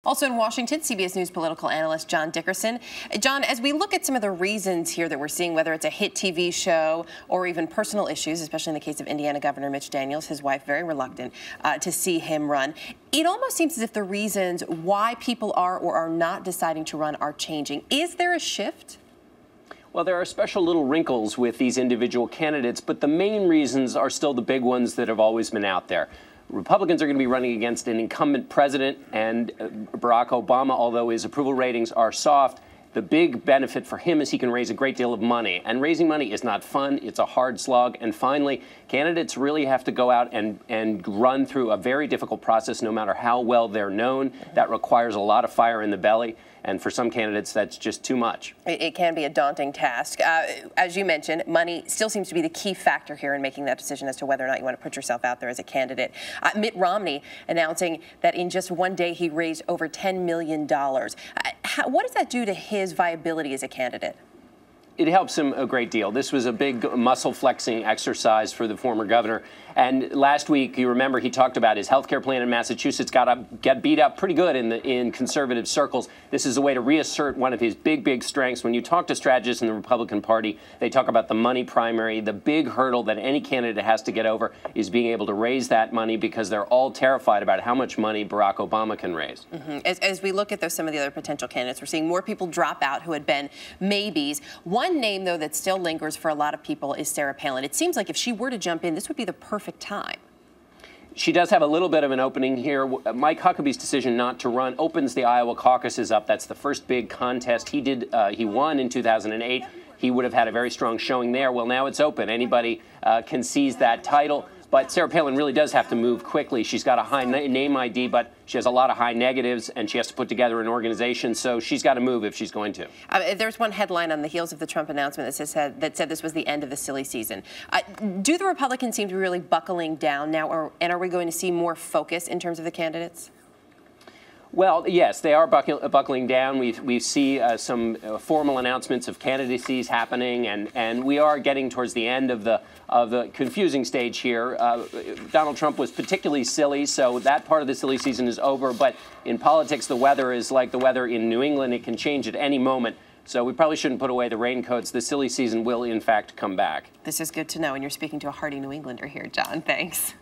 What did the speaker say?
Also in Washington, CBS News political analyst John Dickerson. John, as we look at some of the reasons here that we're seeing, whether it's a hit TV show or even personal issues, especially in the case of Indiana Governor Mitch Daniels, his wife very reluctant to see him run, it almost seems as if the reasons why people are or are not deciding to run are changing. Is there a shift? Well, there are special little wrinkles with these individual candidates, but the main reasons are still the big ones that have always been out there. Republicans are going to be running against an incumbent president, and Barack Obama, although his approval ratings are soft, the big benefit for him is he can raise a great deal of money. And raising money is not fun. It's a hard slog. And finally, candidates really have to go out and run through a very difficult process, no matter how well they're known. That requires a lot of fire in the belly. And for some candidates, that's just too much. It can be a daunting task. As you mentioned, money still seems to be the key factor here in making that decision as to whether or not you want to put yourself out there as a candidate. Mitt Romney announcing that in just one day he raised over $10 million. What does that do to his viability as a candidate? It helps him a great deal. This was a big muscle flexing exercise for the former governor. And last week, you remember, he talked about his health care plan in Massachusetts got beat up pretty good in conservative circles. This is a way to reassert one of his big strengths. When you talk to strategists in the Republican Party, they talk about the money primary. The big hurdle that any candidate has to get over is being able to raise that money, because they're all terrified about how much money Barack Obama can raise. As we look at some of the other potential candidates, we're seeing more people drop out who had been maybes. One name, though, that still lingers for a lot of people is Sarah Palin. It seems like if she were to jump in, this would be the perfect time. She does have a little bit of an opening here. Mike Huckabee's decision not to run opens the Iowa caucuses up. That's the first big contest. He won in 2008. He would have had a very strong showing there. Well, now it's open. Anybody can seize that title. But Sarah Palin really does have to move quickly. She's got a high name ID, but she has a lot of high negatives, and she has to put together an organization. So she's got to move if she's going to. There's one headline on the heels of the Trump announcement that said this was the end of the silly season. Do the Republicans seem to be really buckling down now, and are we going to see more focus in terms of the candidates? Well, yes, they are buckling down. We see some formal announcements of candidacies happening, and we are getting towards the end of the confusing stage here. Donald Trump was particularly silly, so that part of the silly season is over. But in politics, the weather is like the weather in New England. It can change at any moment. So we probably shouldn't put away the raincoats. The silly season will, in fact, come back. This is good to know, and you're speaking to a hardy New Englander here, John. Thanks.